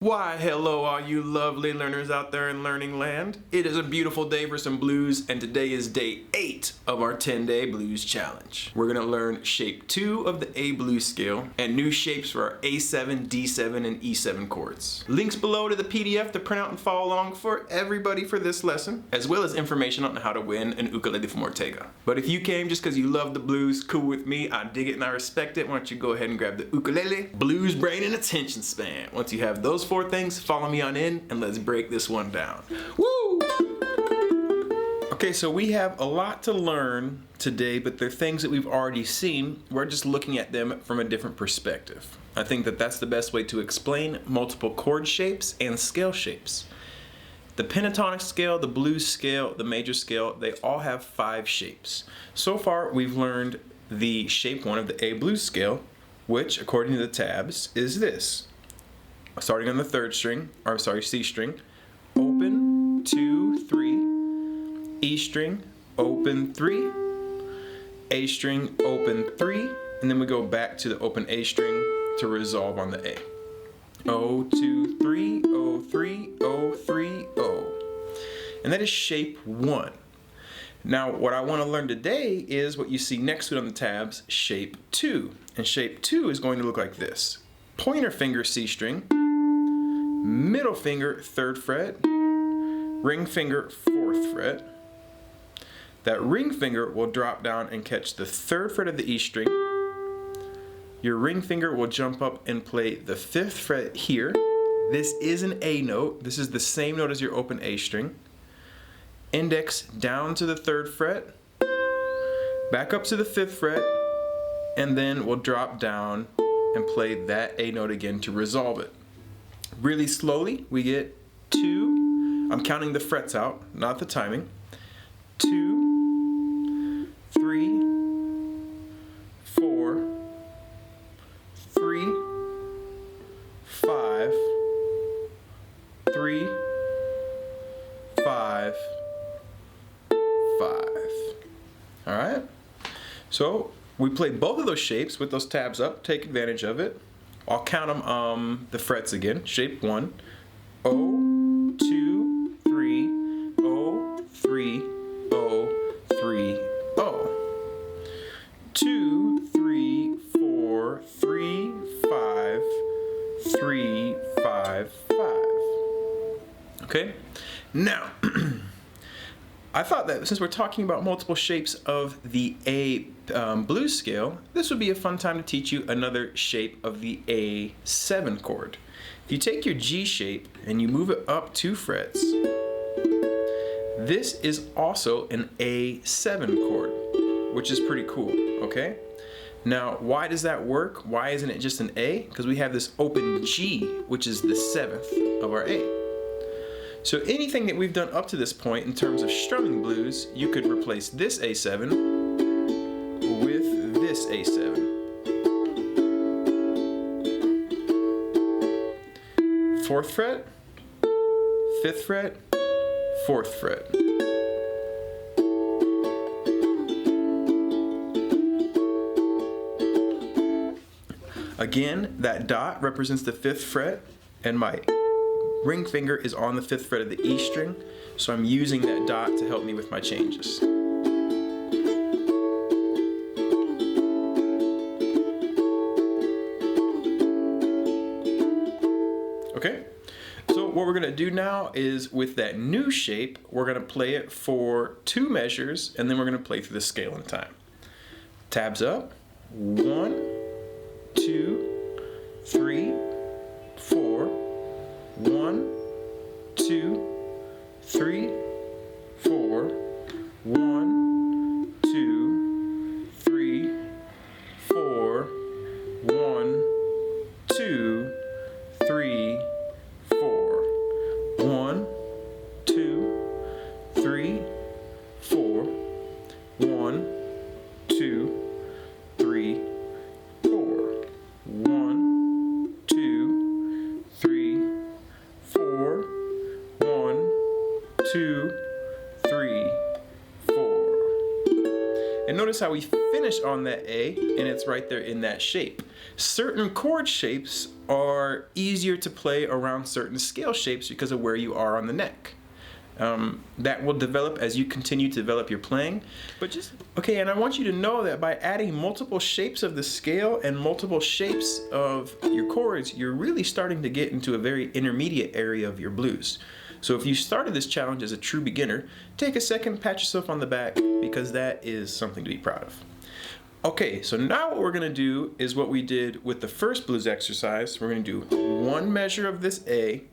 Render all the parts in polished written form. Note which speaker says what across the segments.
Speaker 1: Why, hello all you lovely learners out there in learning land. It is a beautiful day for some blues, and today is day 8 of our 10-day blues challenge. We're gonna learn shape 2 of the A blues scale and new shapes for our A7, D7, and E7 chords. Links below to the PDF to print out and follow along for everybody for this lesson, as well as information on how to win an ukulele from Ortega. But if you came just because you love the blues, cool with me, I dig it and I respect it. Why don't you go ahead and grab the ukulele, blues brain, and attention span. Once you have those 4 things, follow me on in and let's break this one down. Woo! Okay, so we have a lot to learn today, but they're things that we've already seen. We're just looking at them from a different perspective. I think that that's the best way to explain multiple chord shapes and scale shapes. The pentatonic scale, the blues scale, the major scale, they all have 5 shapes. So far, we've learned the shape 1 of the A blues scale, which, according to the tabs, is this. Starting on the 3rd string, or sorry, C string, open, 2, 3, E string, open, 3, A string, open, 3, and then we go back to the open A string to resolve on the A. O, 2, 3, O, 3, O, 3, O. And that is shape 1. Now, what I want to learn today is what you see next to it on the tabs, shape 2. And shape 2 is going to look like this. Pointer finger C string, middle finger 3rd fret, ring finger 4th fret. That ring finger will drop down and catch the 3rd fret of the E string. Your ring finger will jump up and play the 5th fret here. This is an A note. This is the same note as your open A string. Index down to the 3rd fret, back up to the 5th fret, and then we'll drop down and play that A note again to resolve it. Really slowly, we get 2, I'm counting the frets out, not the timing, 2, 3, 4, 3, 5, 3, 5, 5. All right? So we play both of those shapes with those tabs up. Take advantage of it. I'll count them, the frets again. Shape 1, O, 2, 3, O, 3, O, 3, O. 2, 3, 4, 3, 5, 3, 5, 5. Okay? Now, I thought that since we're talking about multiple shapes of the A blues scale, this would be a fun time to teach you another shape of the A7 chord. If you take your G shape and you move it up 2 frets, this is also an A7 chord, which is pretty cool, okay? Now, why does that work? Why isn't it just an A? Because we have this open G, which is the 7th of our A. So anything that we've done up to this point in terms of strumming blues, you could replace this A7 with this A7. 4th fret, 5th fret, 4th fret. Again, that dot represents the 5th fret, and my ring finger is on the 5th fret of the E string, so I'm using that dot to help me with my changes. Okay, so what we're going to do now is with that new shape, we're going to play it for 2 measures, and then we're going to play through the scale in time. Tabs up, 1, 2, 3, 4, 1, 2, 3, 4, 1, 2, 3, 4, 1, 2, 3, 4, 1, 2, 3, 4, 1, 2, 3, 4, 1, 2, 3, 4, 1, 2, 3, 4. And notice how we finish on that A, and it's right there in that shape. Certain chord shapes are easier to play around certain scale shapes because of where you are on the neck. That will develop as you continue to develop your playing. Okay, and I want you to know that by adding multiple shapes of the scale and multiple shapes of your chords, you're really starting to get into a very intermediate area of your blues. So if you started this challenge as a true beginner, take a second, pat yourself on the back, because that is something to be proud of. Okay, so now what we're gonna do is what we did with the first blues exercise. We're gonna do one measure of this A,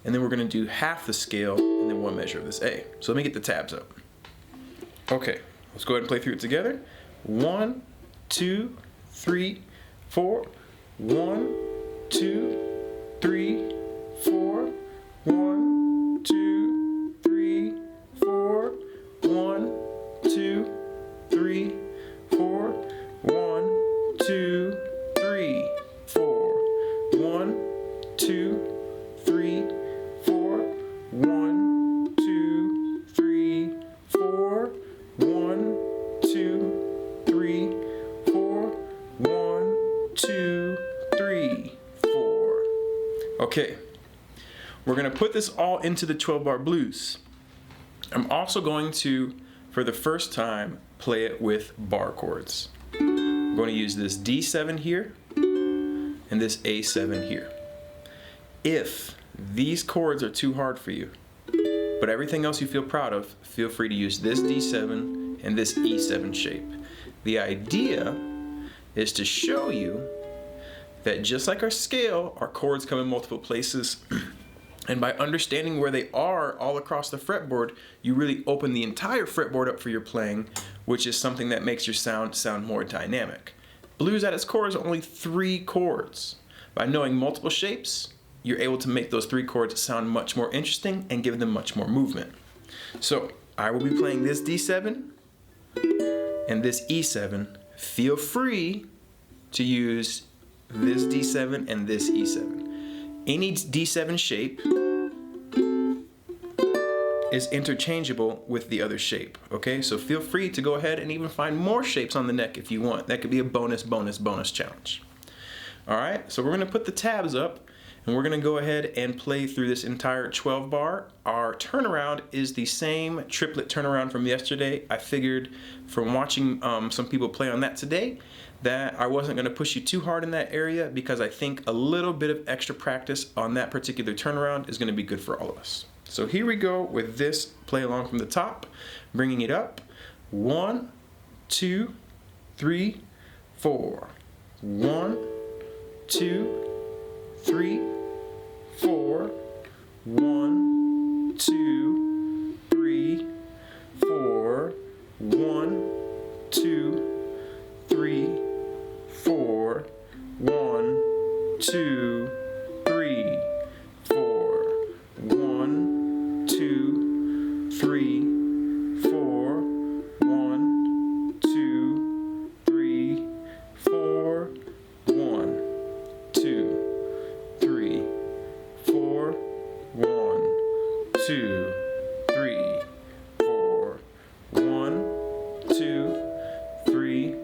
Speaker 1: and then we're gonna do half the scale, and then one measure of this A. So let me get the tabs up. Okay, let's go ahead and play through it together. 1, 2, 3, 4. 1, 2, 3, 4. 1, 2, 3, 4. 1, 2, 3, 4. 1, 2, 3, 4. 1, 2, 3, 4. 1, 2, 3, 4. 1, 2, 3, 4. 1, 2, 3, 4. Okay, we're going to put this all into the 12-bar blues. I'm also going to, for the first time, play it with bar chords. I'm going to use this D7 here and this A7 here. If these chords are too hard for you, but everything else you feel proud of, feel free to use this D7 and this E7 shape. The idea is to show you that just like our scale, our chords come in multiple places. And by understanding where they are all across the fretboard, you really open the entire fretboard up for your playing, which is something that makes your sound more dynamic. Blues at its core is only 3 chords. By knowing multiple shapes, you're able to make those 3 chords sound much more interesting and give them much more movement. So I will be playing this D7 and this E7. Feel free to use this D7 and this E7. Any D7 shape is interchangeable with the other shape, okay? So feel free to go ahead and even find more shapes on the neck if you want. That could be a bonus challenge. All right, so we're gonna put the tabs up and we're gonna go ahead and play through this entire 12 bar. Our turnaround is the same triplet turnaround from yesterday. I figured from watching some people play on that today that I wasn't gonna push you too hard in that area because I think a little bit of extra practice on that particular turnaround is gonna be good for all of us. So here we go with this play along from the top, bringing it up. 1, 2, 3, 4. 1, 2, 3, 4. 1, 2, 3, 4. 1, 2, 3, 4. 1, 2, 3, 4. 1, 2, 3, 4. 1, 2, 3, 4. 1, 2, 3, 4. 1, 2, 3, 4. 1, 2, 3,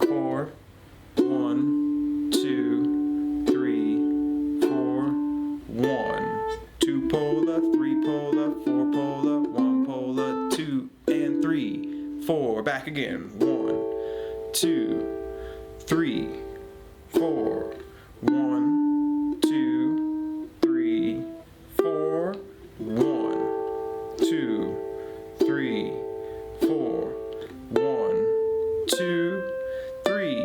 Speaker 1: 4. 1, 2, 3, 4. 1, 2 polar, 3 polar, 4 polar, 1 polar, 2 and 3, 4. Back again. 1, 2, 3, 4. 1, 2, 3, 4. 1, 2, 3, 4. 1, 2, 3,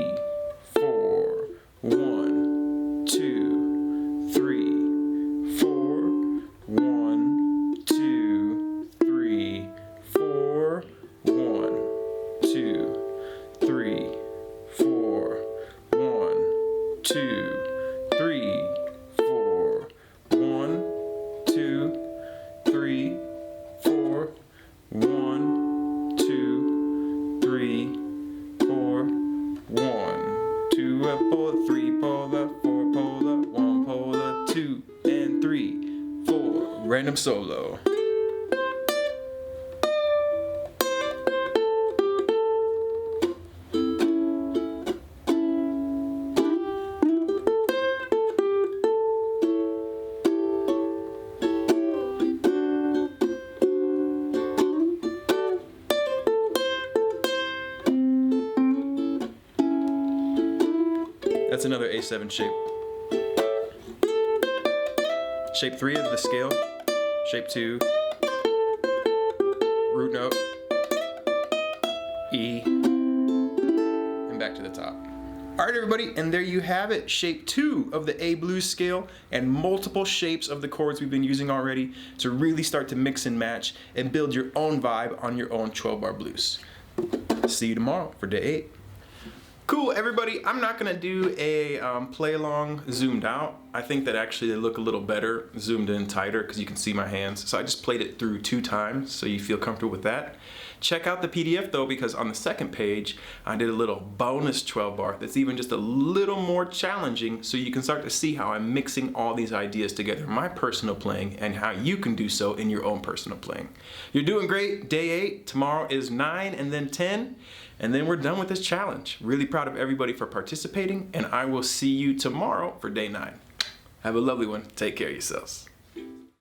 Speaker 1: 4. 1, 2, 3, 4. 1, 2, 3, 4. 1, 2, 3, 4. 1, 2, 3, 4. 1, 2, 3, 4. 1, 2, 3, 4. 1, 2 polar, 3 polar, 4 polar, 1 polar, 2 and 3, 4. Random solo. another A7 shape. Shape 3 of the scale, shape 2, root note, E, and back to the top. All right, everybody, and there you have it, shape 2 of the A blues scale and multiple shapes of the chords we've been using already to really start to mix and match and build your own vibe on your own 12-bar blues. See you tomorrow for day 8. Cool, everybody. I'm not gonna do a play along zoomed out. I think that actually they look a little better zoomed in tighter because you can see my hands. So I just played it through 2 times so you feel comfortable with that. Check out the PDF though, because on the second page I did a little bonus 12-bar that's even just a little more challenging, so you can start to see how I'm mixing all these ideas together in my personal playing and how you can do so in your own personal playing. You're doing great. Day 8, tomorrow is 9 and then 10. And then we're done with this challenge. Really proud of everybody for participating, and I will see you tomorrow for day 9. Have a lovely one. Take care of yourselves.